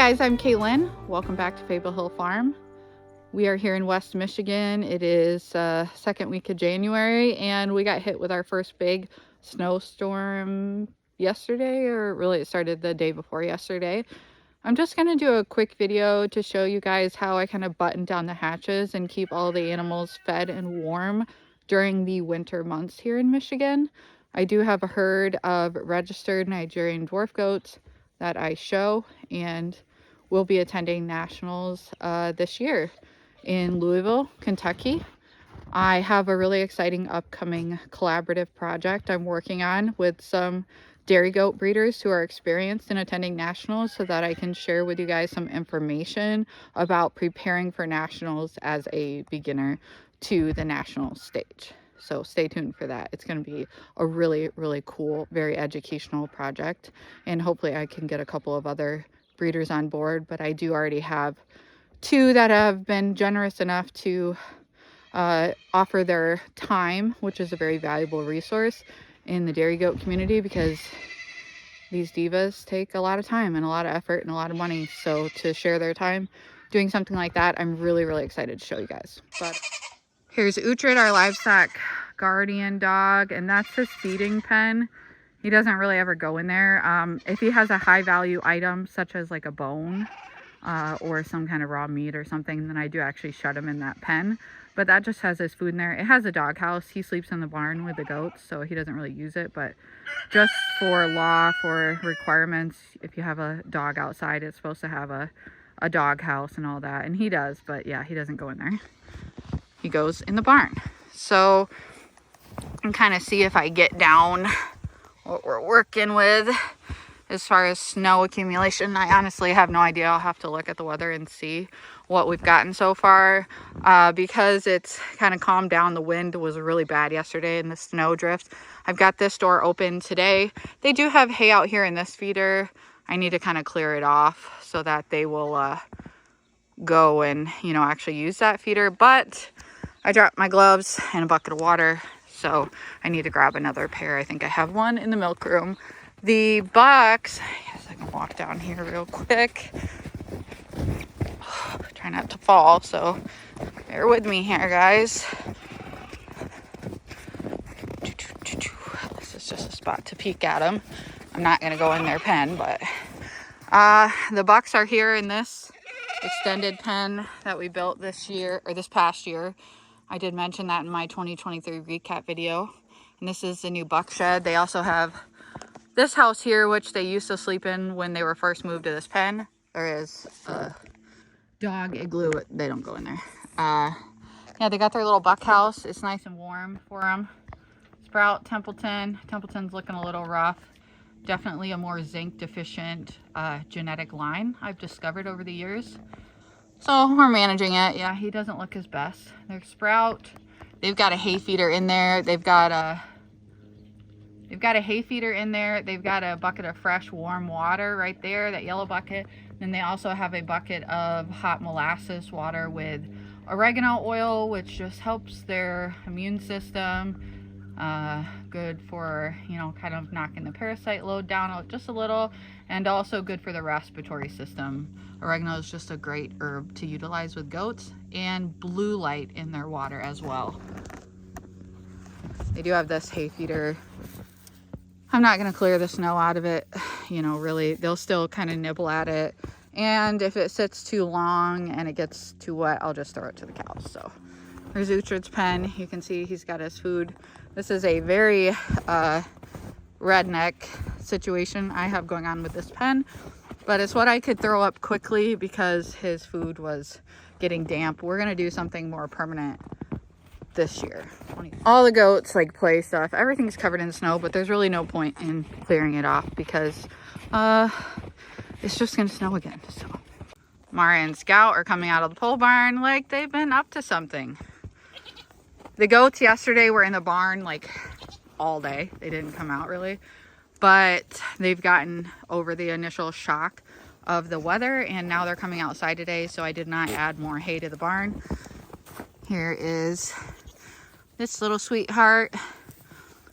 guys, I'm Caitlin. Welcome back to Fable Hill Farm. We are here in West Michigan. It is second week of January, and we got hit with our first big snowstorm yesterday, or really it started the day before yesterday. I'm just going to do a quick video to show you guys how I kind of button down the hatches and keep all the animals fed and warm during the winter months here in Michigan. I do have a herd of registered Nigerian dwarf goats that I show, and we'll be attending nationals this year in Louisville, Kentucky. I have a really exciting upcoming collaborative project I'm working on with some dairy goat breeders who are experienced in attending nationals, so that I can share with you guys some information about preparing for nationals as a beginner to the national stage. So stay tuned for that. It's going to be a really, really cool, very educational project. And hopefully I can get a couple of other breeders on board. But I do already have two that have been generous enough to offer their time, which is a very valuable resource in the dairy goat community, because these divas take a lot of time and a lot of effort and a lot of money. So to share their time doing something like that, I'm really, really excited to show you guys. But here's Uhtred, our livestock guardian dog, and that's his feeding pen. He doesn't really ever go in there. If he has a high value item, such as like a bone or some kind of raw meat or something, then I do actually shut him in that pen. But that just has his food in there. It has a dog house. He sleeps in the barn with the goats, so he doesn't really use it. But just for law, for requirements, if you have a dog outside, it's supposed to have a dog house and all that. And he does, but yeah, he doesn't go in there. He goes in the barn. So I can kind of see if I get down what we're working with as far as snow accumulation. I honestly have no idea. I'll have to look at the weather and see what we've gotten so far. Because it's kind of calmed down. The wind was really bad yesterday and the snow drift. I've got this door open today. They do have hay out here in this feeder. I need to kind of clear it off so that they will go and, you know, actually use that feeder. But I dropped my gloves and a bucket of water, so I need to grab another pair. I think I have one in the milk room. The bucks, I guess I can walk down here real quick. Try not to fall, so bear with me here, guys. This is just a spot to peek at them. I'm not going to go in their pen, but the bucks are here in this extended pen that we built this year, or this past year. I did mention that in my 2023 recap video. And this is the new buck shed. They also have this house here, which they used to sleep in when they were first moved to this pen. There is a dog igloo, but they don't go in there. Yeah, they got their little buck house. It's nice and warm for them. Sprout, Templeton. Templeton's looking a little rough. Definitely a more zinc deficient genetic line I've discovered over the years. So we're managing it. Yeah, he doesn't look his best. There's Sprout. They've got a hay feeder in there. They've got a hay feeder in there. They've got a bucket of fresh warm water right there, that yellow bucket. Then they also have a bucket of hot molasses water with oregano oil, which just helps their immune system. Good for, you know, kind of knocking the parasite load down just a little, and also good for the respiratory system. Oregano is just a great herb to utilize with goats, and blue light in their water as well. They do have this hay feeder. I'm not going to clear the snow out of it. You know, really, they'll still kind of nibble at it. And if it sits too long and it gets too wet, I'll just throw it to the cows. So there's Uhtred's pen. You can see he's got his food. This is a very redneck situation I have going on with this pen, but it's what I could throw up quickly because his food was getting damp. We're going to do something more permanent this year. All the goats like play stuff. Everything's covered in snow, but there's really no point in clearing it off because it's just going to snow again. So Mara and Scout are coming out of the pole barn like they've been up to something. The goats yesterday were in the barn like all day. They didn't come out really, but they've gotten over the initial shock of the weather, and now they're coming outside today, so I did not add more hay to the barn. Here is this little sweetheart,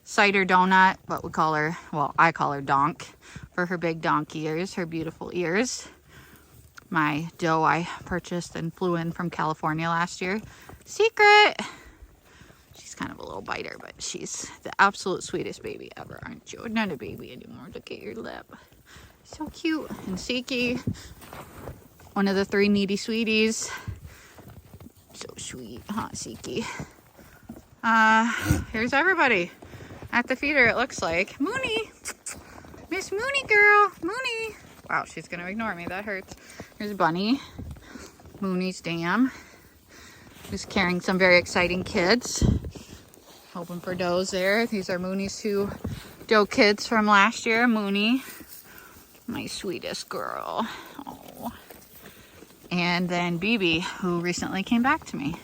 cider donut, but we call her, well, I call her Donk for her big donkey ears, her beautiful ears. my doe I purchased and flew in from California last year. Secret! She's kind of a little biter, but she's the absolute sweetest baby ever, aren't you? Not a baby anymore. Look at your lip. So cute. And Siki, one of the 3 needy sweeties. So sweet, huh, Siki? Here's everybody at the feeder, it looks like. Mooney! Miss Mooney girl! Mooney! Wow, she's gonna ignore me. That hurts. Here's Bunny. Mooney's dam. Who's carrying some very exciting kids. Hoping for does there. These are Mooney's 2 doe kids from last year. Mooney, my sweetest girl. Oh. And then BB, who recently came back to me.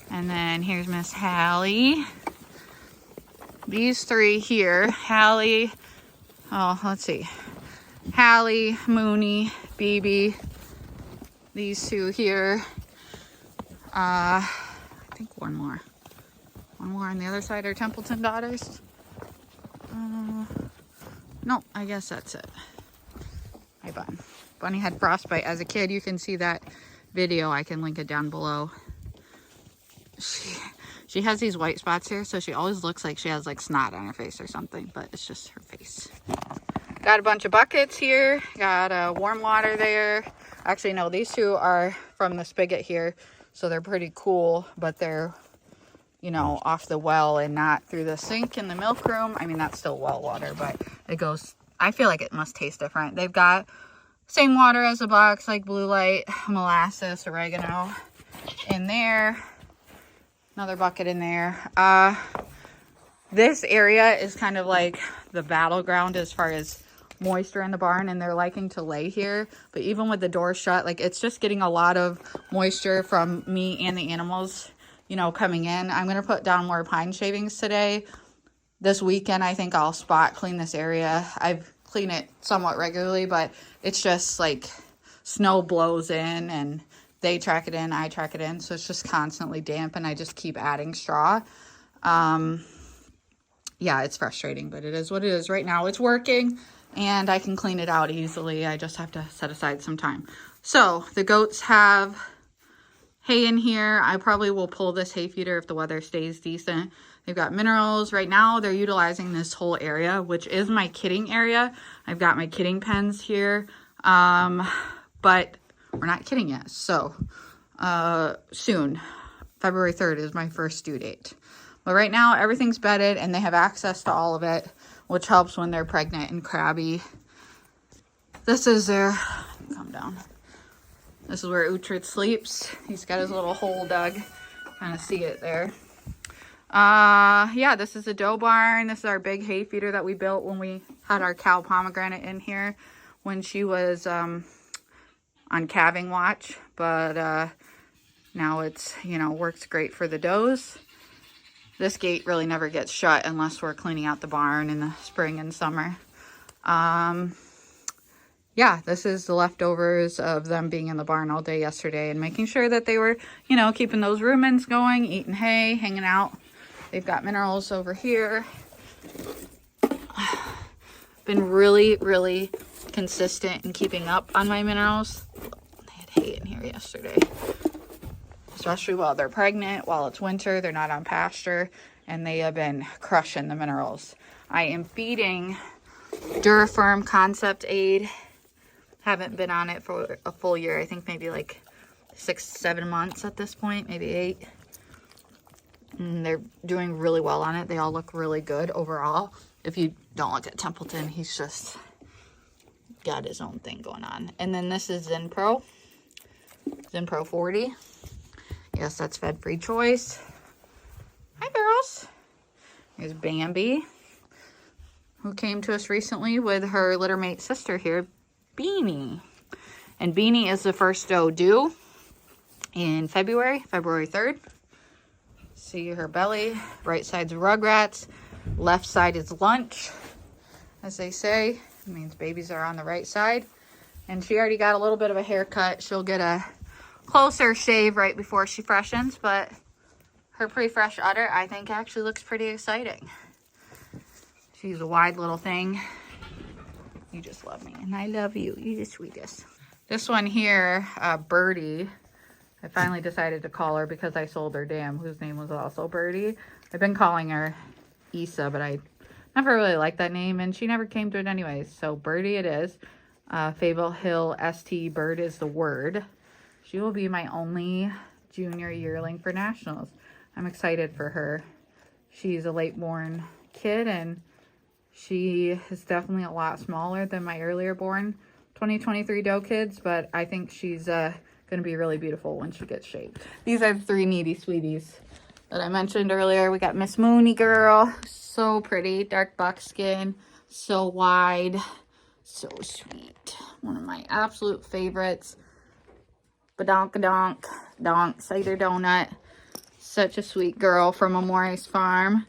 And then here's Miss Hallie. These 3 here, Hallie, oh, let's see. Hallie, Mooney, BB. These 2 here. I think one more. One more on the other side are Templeton daughters. No, I guess that's it. Hi, Bun. Bunny had frostbite as a kid. You can see that video. I can link it down below. She has these white spots here, so she always looks like she has like snot on her face or something, but it's just her face. Got a bunch of buckets here. Got warm water there. Actually, no, these 2 are from the spigot here, so they're pretty cool, but they're, you know, off the well and not through the sink in the milk room. I mean, that's still well water, but it goes, I feel like it must taste different. They've got same water as the box, like Blue Light, molasses, oregano in there. Another bucket in there. This area is kind of like the battleground as far as moisture in the barn, and they're liking to lay here. But even with the door shut, like, it's just getting a lot of moisture from me and the animals, you know, coming in. I'm going to put down more pine shavings today. This weekend, I think I'll spot clean this area. I've cleaned it somewhat regularly, but it's just like snow blows in and they track it in, I track it in. So it's just constantly damp, and I just keep adding straw. Yeah, it's frustrating, but it is what it is. Right now it's working and I can clean it out easily. I just have to set aside some time. So the goats have hay in here. I probably will pull this hay feeder if the weather stays decent. They've got minerals. Right now they're utilizing this whole area, which is my kidding area. I've got my kidding pens here, but we're not kidding yet. So soon, February 3rd is my first due date. But right now everything's bedded and they have access to all of it, which helps when they're pregnant and crabby. This is their, come down. This is where Uhtred sleeps. He's got his little hole dug. Kind of see it there. Yeah, this is a doe barn. This is our big hay feeder that we built when we had our cow Pomegranate in here when she was on calving watch. But now it's, you know, works great for the does. This gate really never gets shut unless we're cleaning out the barn in the spring and summer. Yeah, this is the leftovers of them being in the barn all day yesterday and making sure that they were, you know, keeping those rumens going, eating hay, hanging out. They've got minerals over here. Been really, really consistent in keeping up on my minerals. They had hay in here yesterday. Especially while they're pregnant, while it's winter, they're not on pasture, and they have been crushing the minerals. I am feeding Durafirm Concept Aid. Haven't been on it for a full year. I think maybe like 6-7 months at this point, maybe 8. And they're doing really well on it. They all look really good overall. If you don't look at Templeton, he's just got his own thing going on. And then this is Zinpro 40. Yes, that's Fed Free Choice. Hi, girls. Here's Bambi, who came to us recently with her littermate sister here, Beanie. And Beanie is the first doe due in February 3rd. See her belly. Right side's Rugrats. Left side is lunch, as they say. It means babies are on the right side. And she already got a little bit of a haircut. She'll get a closer shave right before she freshens, but her pre-fresh udder, I think, actually looks pretty exciting. She's a wide little thing. You just love me, and I love you. You're the sweetest. This one here, Birdie, I finally decided to call her because I sold her Dam, whose name was also Birdie. I've been calling her Issa, but I never really liked that name, and she never came to it anyways. So Birdie it is. Fable Hill ST, bird is the word. She will be my only junior yearling for nationals. I'm excited for her. She's a late born kid, and she is definitely a lot smaller than my earlier born 2023 doe kids, but I think she's going to be really beautiful when she gets shaped. These are the 3 needy sweeties that I mentioned earlier. We got Miss Mooney Girl, so pretty, dark buckskin, so wide, so sweet. One of my absolute favorites. Badonk-a-donk, donk, cider donut. Such a sweet girl from Amores Farm.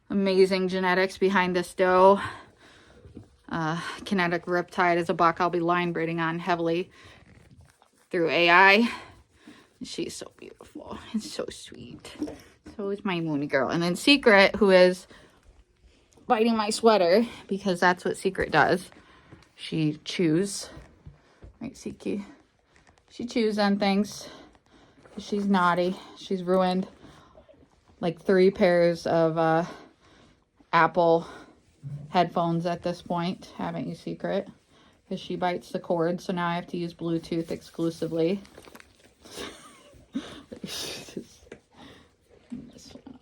Amazing genetics behind this doe. Kinetic Riptide is a buck I'll be line breeding on heavily through AI. She's so beautiful and so sweet. So is my Mooney Girl. And then Secret, who is biting my sweater because that's what Secret does. She chews. Right, Siki? She chews on things. She's naughty. She's ruined like 3 pairs of Apple headphones at this point, haven't you, Secret? Because she bites the cord, so now I have to use Bluetooth exclusively.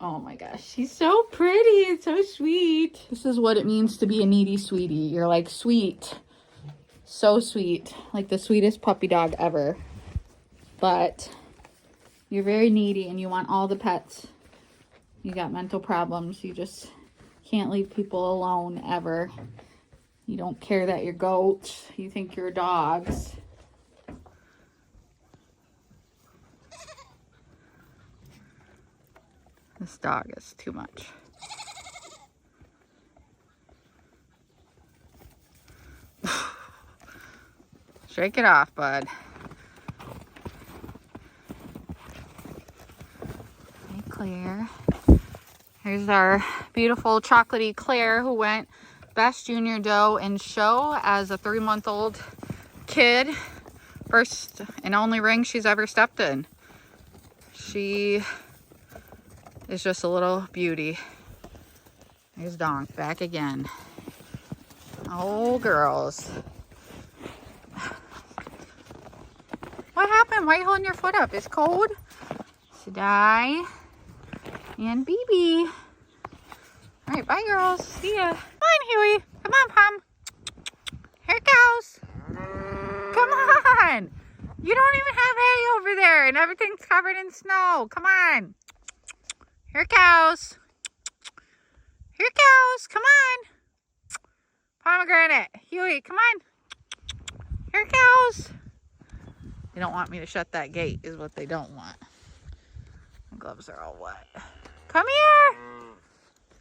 Oh my gosh, she's so pretty and so sweet. This is what it means to be a needy sweetie. You're like sweet, so sweet, like the sweetest puppy dog ever, but you're very needy and you want all the pets. You got mental problems. You just can't leave people alone ever. You don't care that you're goats. You think you're dogs. This dog is too much. Shake it off, bud. Hey, Claire. Here's our beautiful chocolatey Claire, who went best junior doe in show as a 3-month-old kid. First and only ring she's ever stepped in. She is just a little beauty. Here's Donk back again. Oh, girls. What happened? Why are you holding your foot up? It's cold? Sadai and BB. All right, bye, girls. See ya. Come on, Huey. Come on, Pom. Here it goes. Come on. You don't even have hay over there, and everything's covered in snow. Come on. Here it goes. Here it goes. Come on. Pomegranate. Huey, come on. Here it goes. They don't want me to shut that gate, is what they don't want. My gloves are all wet. Come here.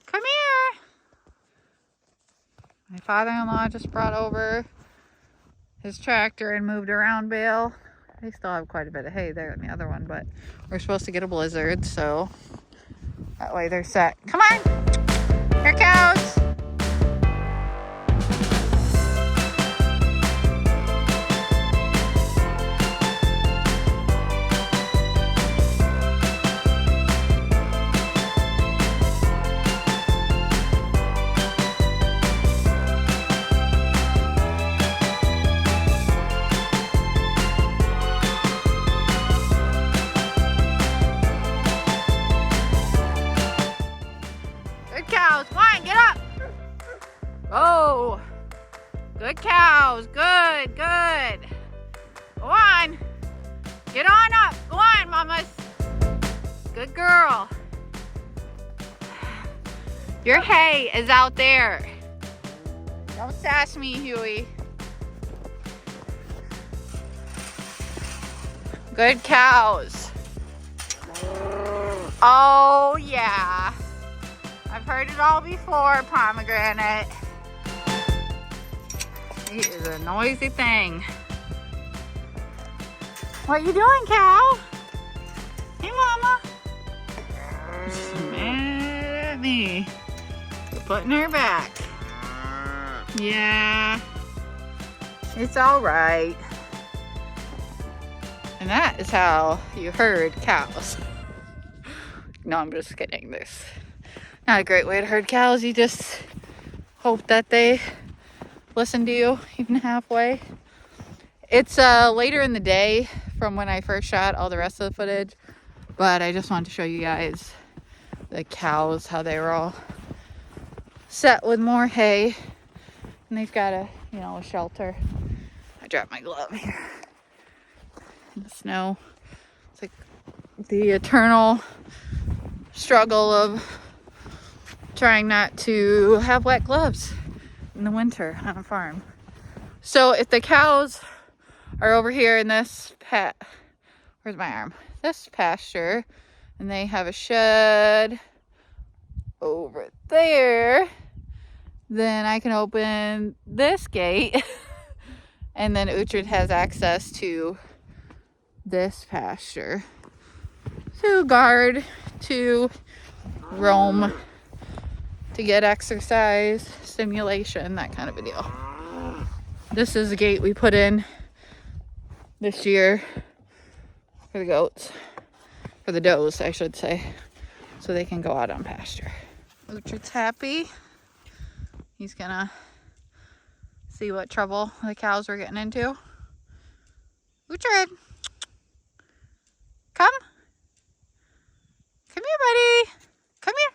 Come here. My father-in-law just brought over his tractor and moved around bale. They still have quite a bit of hay there in the other one, but we're supposed to get a blizzard, so that way they're set. Come on. Here it goes. Oh, good cows. Good, good. Go on. Get on up. Go on, mamas. Good girl. Your hay is out there. Don't sass me, Huey. Good cows. Oh, yeah. I've heard it all before, Pomegranate. He is a noisy thing. What you doing, cow? Hey, mama. She's mad at me for putting her back. Yeah. It's all right. And that is how you herd cows. No, I'm just kidding. There's not a great way to herd cows. You just hope that they listen to you even halfway. It's later in the day from when I first shot all the rest of the footage, but I just wanted to show you guys the cows, how they were all set with more hay, and they've got a, you know, a shelter. I dropped my glove here in the snow. It's like the eternal struggle of trying not to have wet gloves in the winter on a farm. So if the cows are over here in this where's my arm? This pasture, and they have a shed over there, then I can open this gate and then Uhtred has access to this pasture to guard, to roam, to get exercise, stimulation, that kind of a deal. This is a gate we put in this year for the goats, for the does, I should say, so they can go out on pasture. Uhtred's happy. He's gonna see what trouble the cows were getting into. Uhtred, come. Come here, buddy. Come here.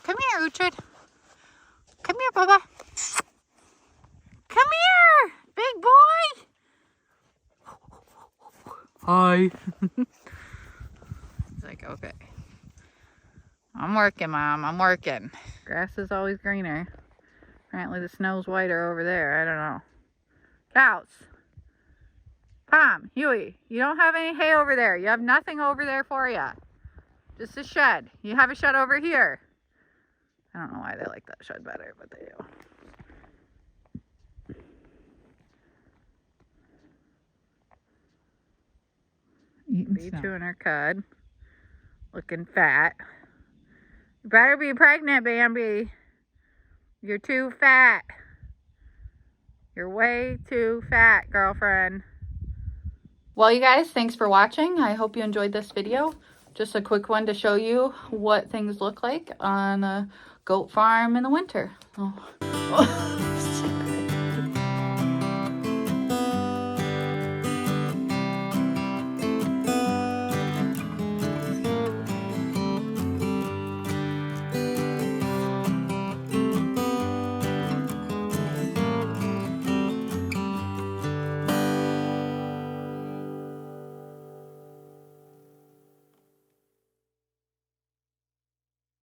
Come here, Uhtred. Come here, Bubba. Come here, big boy. Hi. It's like, okay. I'm working, Mom. I'm working. Grass is always greener. Apparently the snow's whiter over there. I don't know. Cows. Tom, Huey, you don't have any hay over there. You have nothing over there for you. Just a shed. You have a shed over here. I don't know why they like that shed better, but they do. Eating chewing her cud. Looking fat. You better be pregnant, Bambi. You're too fat. You're way too fat, girlfriend. Well, you guys, thanks for watching. I hope you enjoyed this video. Just a quick one to show you what things look like on a goat farm in the winter. Oh.